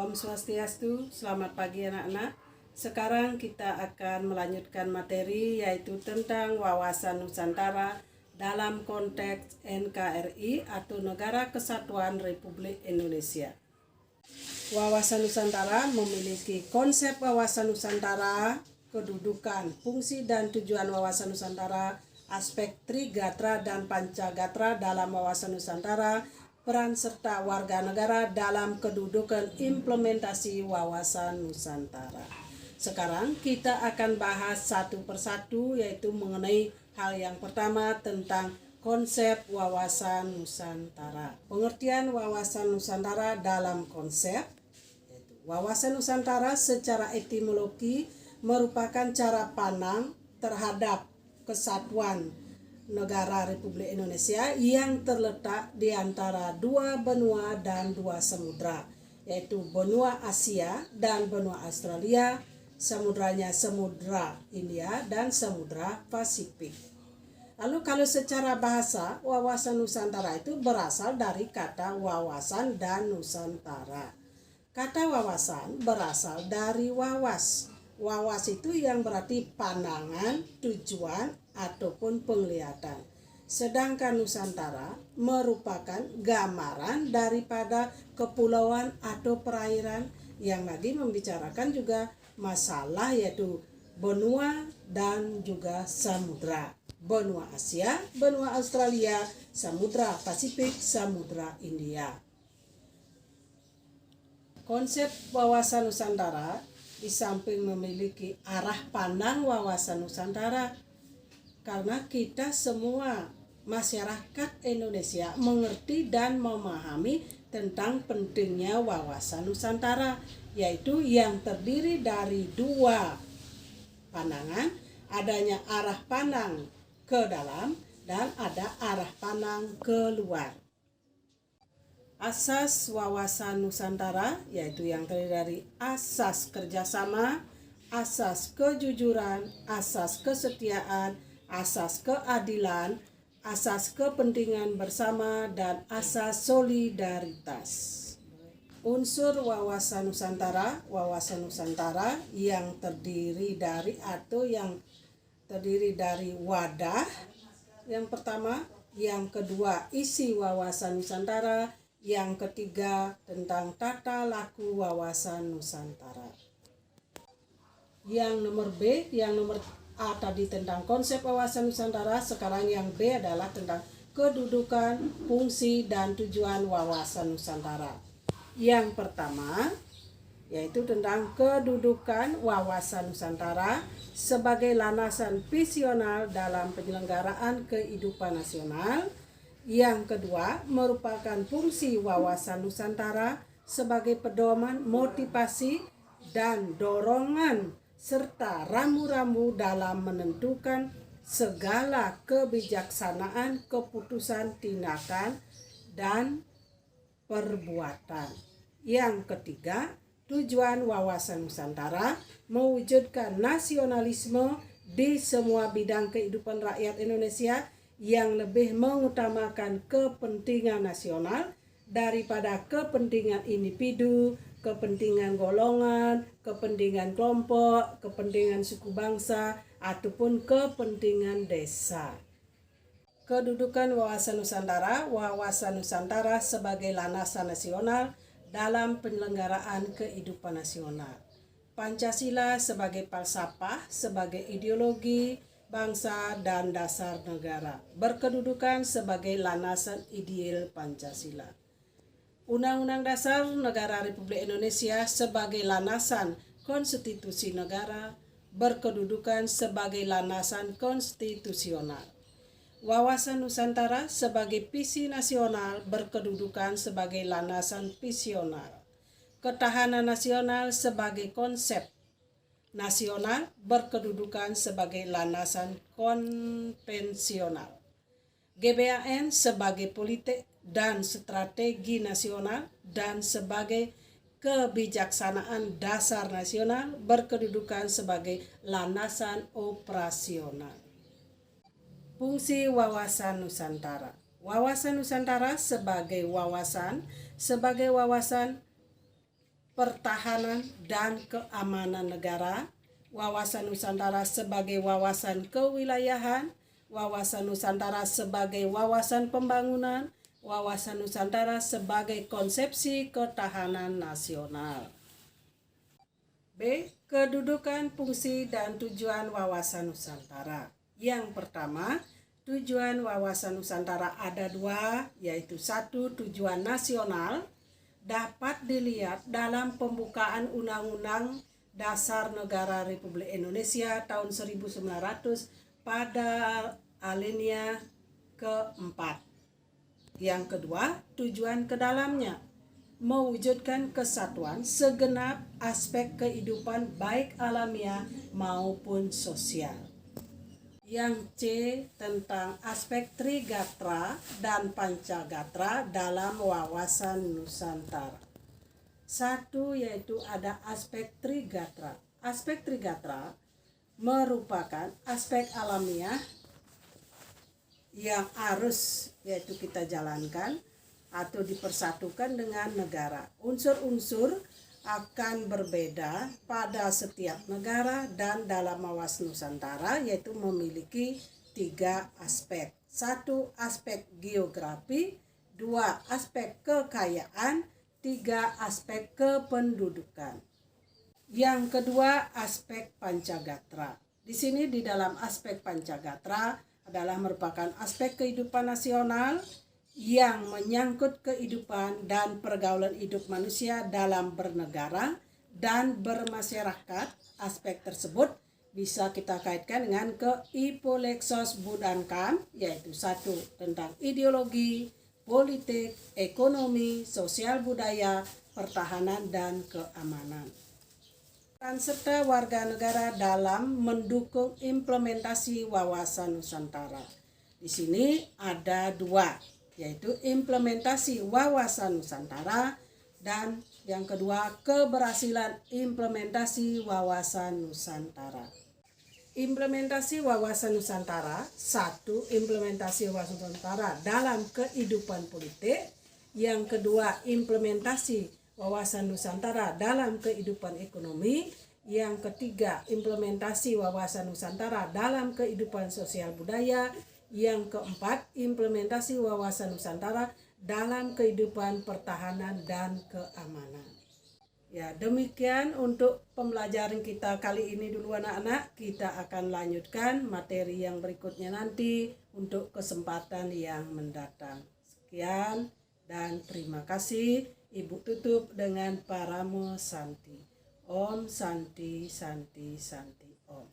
Om Swastiastu, selamat pagi anak-anak. Sekarang kita akan melanjutkan materi yaitu tentang wawasan Nusantara dalam konteks NKRI atau Negara Kesatuan Republik Indonesia. Wawasan Nusantara memiliki konsep wawasan Nusantara, kedudukan, fungsi dan tujuan wawasan Nusantara, aspek Trigatra dan Pancagatra dalam wawasan Nusantara, peran serta warga negara dalam kedudukan implementasi wawasan Nusantara. Sekarang kita akan bahas satu persatu, yaitu mengenai hal yang pertama tentang konsep wawasan Nusantara. Pengertian wawasan Nusantara dalam konsep. Wawasan Nusantara secara etimologi merupakan cara pandang terhadap kesatuan negara Republik Indonesia yang terletak di antara dua benua dan dua samudra, yaitu benua Asia dan benua Australia, samudranya Samudra India dan Samudra Pasifik. Lalu kalau secara bahasa, wawasan Nusantara itu berasal dari kata wawasan dan Nusantara. Kata wawasan berasal dari wawas. Wawas itu yang berarti pandangan, tujuan, ataupun penglihatan. Sedangkan Nusantara merupakan gambaran daripada kepulauan atau perairan yang lagi membicarakan juga masalah yaitu benua dan juga samudra. Benua Asia, benua Australia, Samudra Pasifik, Samudra India. Konsep wawasan Nusantara di samping memiliki arah pandang wawasan Nusantara, karena kita semua masyarakat Indonesia mengerti dan memahami tentang pentingnya wawasan Nusantara, yaitu yang terdiri dari dua pandangan, adanya arah pandang ke dalam dan ada arah pandang keluar. Asas wawasan Nusantara yaitu yang terdiri dari asas kerjasama, asas kejujuran, asas kesetiaan, asas keadilan, asas kepentingan bersama, dan asas solidaritas. Unsur wawasan Nusantara yang terdiri dari wadah yang pertama, yang kedua isi wawasan Nusantara, yang ketiga tentang tata laku wawasan Nusantara. Yang nomor A tadi tentang konsep wawasan Nusantara, sekarang yang B adalah tentang kedudukan, fungsi, dan tujuan wawasan Nusantara. Yang pertama yaitu tentang kedudukan wawasan Nusantara sebagai landasan visional dalam penyelenggaraan kehidupan nasional. Yang kedua merupakan fungsi wawasan Nusantara sebagai pedoman, motivasi, dan dorongan serta rambu-rambu dalam menentukan segala kebijaksanaan, keputusan, tindakan, dan perbuatan. Yang ketiga, tujuan wawasan Nusantara mewujudkan nasionalisme di semua bidang kehidupan rakyat Indonesia yang lebih mengutamakan kepentingan nasional daripada kepentingan individu, kepentingan golongan, kepentingan kelompok, kepentingan suku bangsa, ataupun kepentingan desa. Kedudukan wawasan Nusantara sebagai landasan nasional dalam penyelenggaraan kehidupan nasional. Pancasila sebagai falsafah, sebagai ideologi bangsa dan dasar negara, berkedudukan sebagai landasan ideal Pancasila. Undang-Undang Dasar Negara Republik Indonesia sebagai landasan konstitusi negara, berkedudukan sebagai landasan konstitusional. Wawasan Nusantara sebagai visi nasional, berkedudukan sebagai landasan visional. Ketahanan nasional sebagai konsep nasional, berkedudukan sebagai landasan konvensional. GBHN sebagai politik dan strategi nasional dan sebagai kebijaksanaan dasar nasional, berkedudukan sebagai landasan operasional. Fungsi wawasan Nusantara. Wawasan Nusantara sebagai wawasan pertahanan dan keamanan negara, wawasan Nusantara sebagai wawasan kewilayahan, wawasan Nusantara sebagai wawasan pembangunan, wawasan Nusantara sebagai konsepsi ketahanan nasional. B. Kedudukan, fungsi, dan tujuan wawasan Nusantara. Yang pertama, tujuan wawasan Nusantara ada dua, yaitu satu, tujuan nasional, dapat dilihat dalam pembukaan Undang-Undang Dasar Negara Republik Indonesia tahun 1900 pada alinea keempat. Yang kedua, tujuan ke dalamnya, mewujudkan kesatuan segenap aspek kehidupan baik alamiah maupun sosial. Yang C, tentang aspek Trigatra dan Pancagatra dalam wawasan Nusantara. Satu, yaitu ada aspek Trigatra. Aspek Trigatra merupakan aspek alamiah yang harus yaitu kita jalankan atau dipersatukan dengan negara. Unsur-unsur akan berbeda pada setiap negara dan dalam wawasan Nusantara yaitu memiliki tiga aspek. Satu, aspek geografi, dua, aspek kekayaan, tiga, aspek kependudukan. Yang kedua, aspek Pancagatra. Di sini di dalam aspek Pancagatra adalah merupakan aspek kehidupan nasional yang menyangkut kehidupan dan pergaulan hidup manusia dalam bernegara dan bermasyarakat. Aspek tersebut bisa kita kaitkan dengan Keipoleksos Budankam, yaitu satu, tentang ideologi, politik, ekonomi, sosial budaya, pertahanan, dan keamanan. Peran serta warga negara dalam mendukung implementasi wawasan Nusantara. Di sini ada dua, yaitu implementasi wawasan Nusantara dan yang kedua, keberhasilan implementasi wawasan Nusantara. Implementasi wawasan Nusantara, satu, implementasi wawasan Nusantara dalam kehidupan politik. Yang kedua, implementasi wawasan Nusantara dalam kehidupan ekonomi. Yang ketiga, implementasi wawasan Nusantara dalam kehidupan sosial budaya. Yang keempat, implementasi wawasan Nusantara dalam kehidupan pertahanan dan keamanan. Ya, demikian untuk pembelajaran kita kali ini dulu anak-anak. Kita akan lanjutkan materi yang berikutnya nanti untuk kesempatan yang mendatang. Sekian dan terima kasih. Ibu tutup dengan Paramo Santi. Om Santi Santi Santi Om.